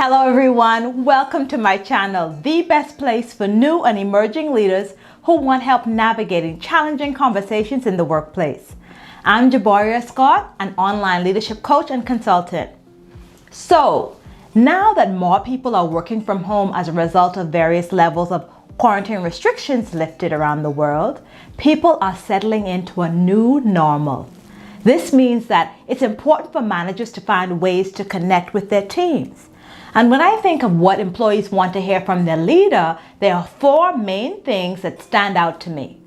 Hello everyone, welcome to my channel, the best place for new and emerging leaders who want help navigating challenging conversations in the workplace. I'm Jeboria Scott, an online leadership coach and consultant. So, now that more people are working from home as a result of various levels of quarantine restrictions lifted around the world, people are settling into a new normal. This means that it's important for managers to find ways to connect with their teams. And when I think of what employees want to hear from their leader, there are four main things that stand out to me.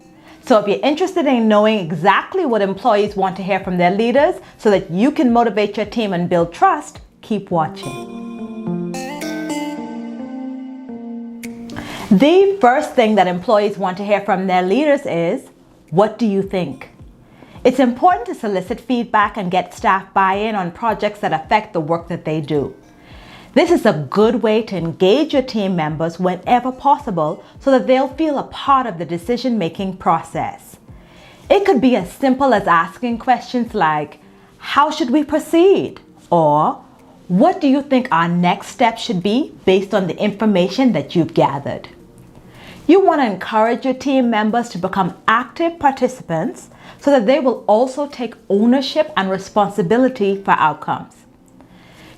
So if you're interested in knowing exactly what employees want to hear from their leaders so that you can motivate your team and build trust, keep watching. The first thing that employees want to hear from their leaders is, what do you think? It's important to solicit feedback and get staff buy-in on projects that affect the work that they do. This is a good way to engage your team members whenever possible so that they'll feel a part of the decision-making process. It could be as simple as asking questions like, how should we proceed? Or, what do you think our next step should be based on the information that you've gathered? You want to encourage your team members to become active participants so that they will also take ownership and responsibility for outcomes.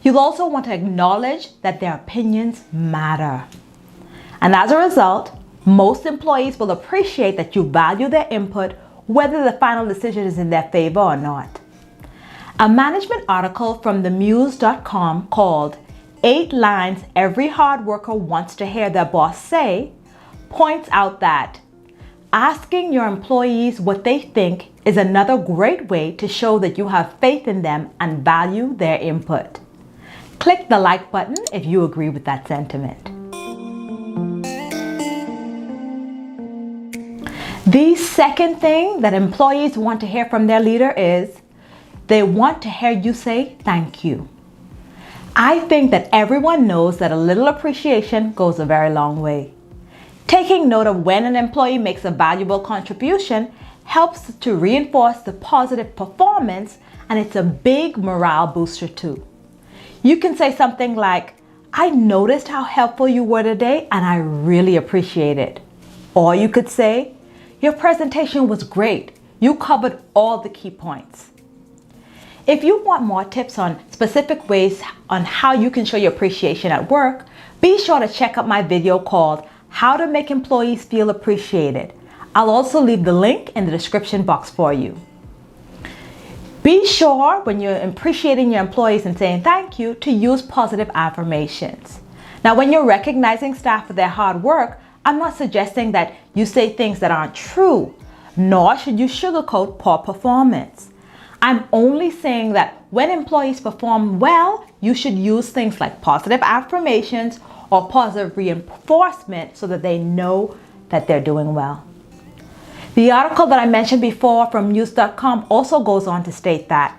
You'll also want to acknowledge that their opinions matter. And as a result, most employees will appreciate that you value their input, whether the final decision is in their favor or not. A management article from themuse.com called 8 Lines Every Hard Worker Wants to Hear Their Boss Say points out that asking your employees what they think is another great way to show that you have faith in them and value their input. Click the like button if you agree with that sentiment. The second thing that employees want to hear from their leader is they want to hear you say thank you. I think that everyone knows that a little appreciation goes a very long way. Taking note of when an employee makes a valuable contribution helps to reinforce the positive performance, and it's a big morale booster too. You can say something like, I noticed how helpful you were today and I really appreciate it. Or you could say, your presentation was great. You covered all the key points. If you want more tips on specific ways on how you can show your appreciation at work, be sure to check out my video called How to Make Employees Feel Appreciated. I'll also leave the link in the description box for you. Be sure when you're appreciating your employees and saying thank you to use positive affirmations. Now, when you're recognizing staff for their hard work, I'm not suggesting that you say things that aren't true, nor should you sugarcoat poor performance. I'm only saying that when employees perform well, you should use things like positive affirmations or positive reinforcement so that they know that they're doing well. The article that I mentioned before from news.com also goes on to state that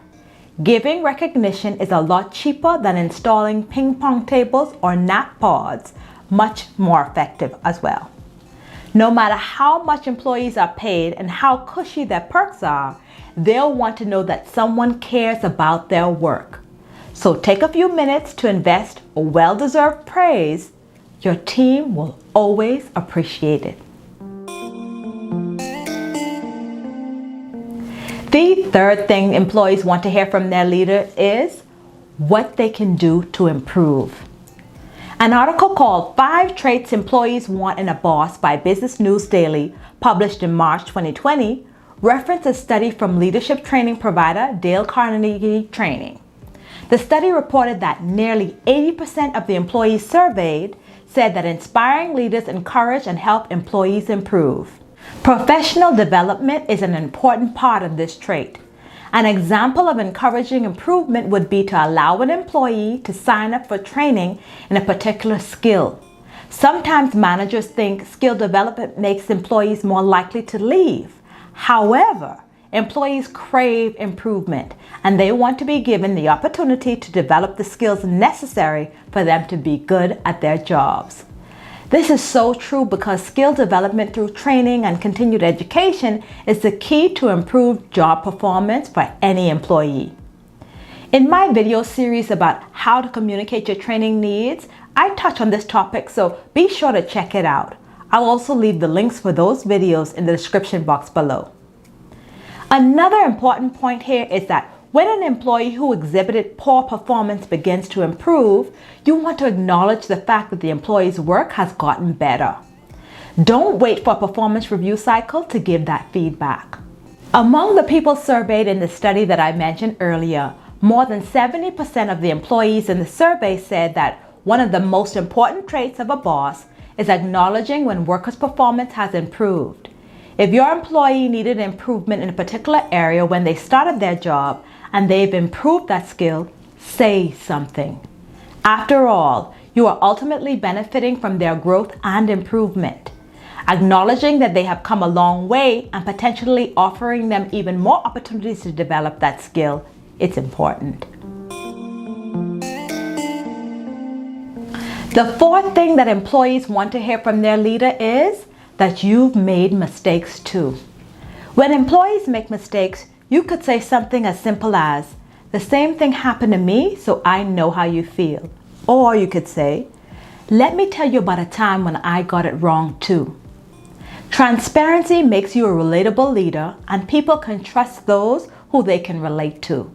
giving recognition is a lot cheaper than installing ping pong tables or nap pods, much more effective as well. No matter how much employees are paid and how cushy their perks are, they'll want to know that someone cares about their work. So take a few minutes to invest a well-deserved praise. Your team will always appreciate it. The third thing employees want to hear from their leader is what they can do to improve. An article called 5 Traits Employees Want in a Boss by Business News Daily, published in March 2020, referenced a study from leadership training provider Dale Carnegie Training. The study reported that nearly 80% of the employees surveyed said that inspiring leaders encourage and help employees improve. Professional development is an important part of this trait. An example of encouraging improvement would be to allow an employee to sign up for training in a particular skill. Sometimes managers think skill development makes employees more likely to leave. However, employees crave improvement and they want to be given the opportunity to develop the skills necessary for them to be good at their jobs. This is so true because skill development through training and continued education is the key to improved job performance for any employee. In my video series about how to communicate your training needs, I touch on this topic, so be sure to check it out. I'll also leave the links for those videos in the description box below. Another important point here is that when an employee who exhibited poor performance begins to improve, you want to acknowledge the fact that the employee's work has gotten better. Don't wait for a performance review cycle to give that feedback. Among the people surveyed in the study that I mentioned earlier, more than 70% of the employees in the survey said that one of the most important traits of a boss is acknowledging when workers' performance has improved. If your employee needed improvement in a particular area when they started their job and they've improved that skill, say something. After all, you are ultimately benefiting from their growth and improvement. Acknowledging that they have come a long way and potentially offering them even more opportunities to develop that skill, it's important. The fourth thing that employees want to hear from their leader is that you've made mistakes too. When employees make mistakes, you could say something as simple as, "The same thing happened to me, so I know how you feel." Or you could say, "Let me tell you about a time when I got it wrong too." Transparency makes you a relatable leader, and people can trust those who they can relate to.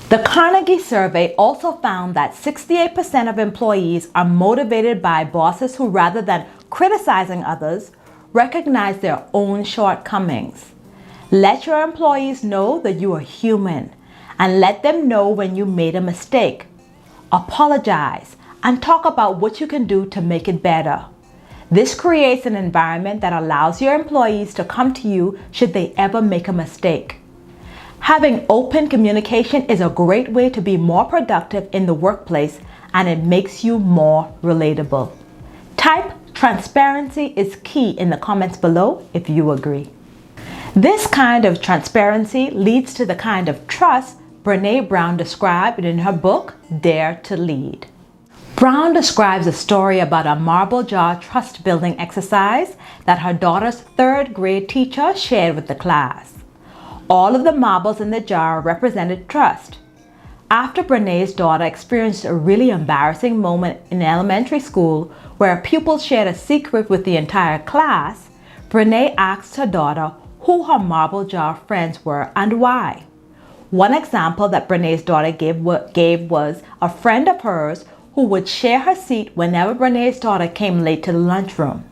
The Carnegie survey also found that 68% of employees are motivated by bosses who, rather than criticizing others, recognize their own shortcomings. Let your employees know that you are human, and let them know when you made a mistake. Apologize and talk about what you can do to make it better. This creates an environment that allows your employees to come to you should they ever make a mistake. Having open communication is a great way to be more productive in the workplace, and it makes you more relatable. Type "transparency is key" in the comments below if you agree. This kind of transparency leads to the kind of trust Brené Brown described in her book, Dare to Lead. Brown describes a story about a marble jar trust building exercise that her daughter's third grade teacher shared with the class. All of the marbles in the jar represented trust. After Brené's daughter experienced a really embarrassing moment in elementary school where a pupil shared a secret with the entire class, Brené asked her daughter who her marble jar friends were and why. One example that Brené's daughter gave was a friend of hers who would share her seat whenever Brené's daughter came late to the lunchroom.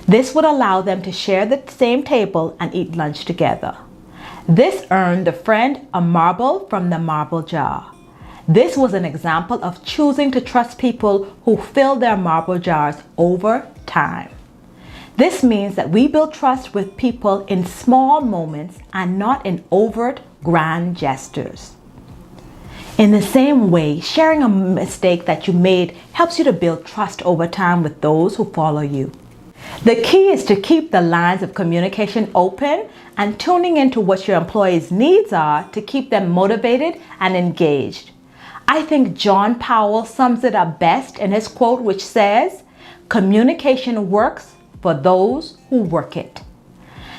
This would allow them to share the same table and eat lunch together. This earned the friend a marble from the marble jar. This was an example of choosing to trust people who fill their marble jars over time. This means that we build trust with people in small moments and not in overt, grand gestures. In the same way, sharing a mistake that you made helps you to build trust over time with those who follow you. The key is to keep the lines of communication open and tuning into what your employees' needs are to keep them motivated and engaged. I think John Powell sums it up best in his quote, which says, "Communication works for those who work it."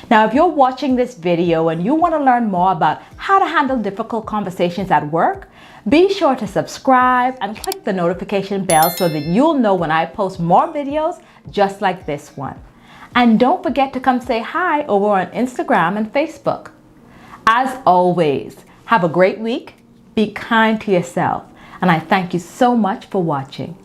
Now, if you're watching this video and you want to learn more about how to handle difficult conversations at work, be sure to subscribe and click the notification bell so that you'll know when I post more videos just like this one. And don't forget to come say hi over on Instagram and Facebook. As always, have a great week, be kind to yourself, and I thank you so much for watching.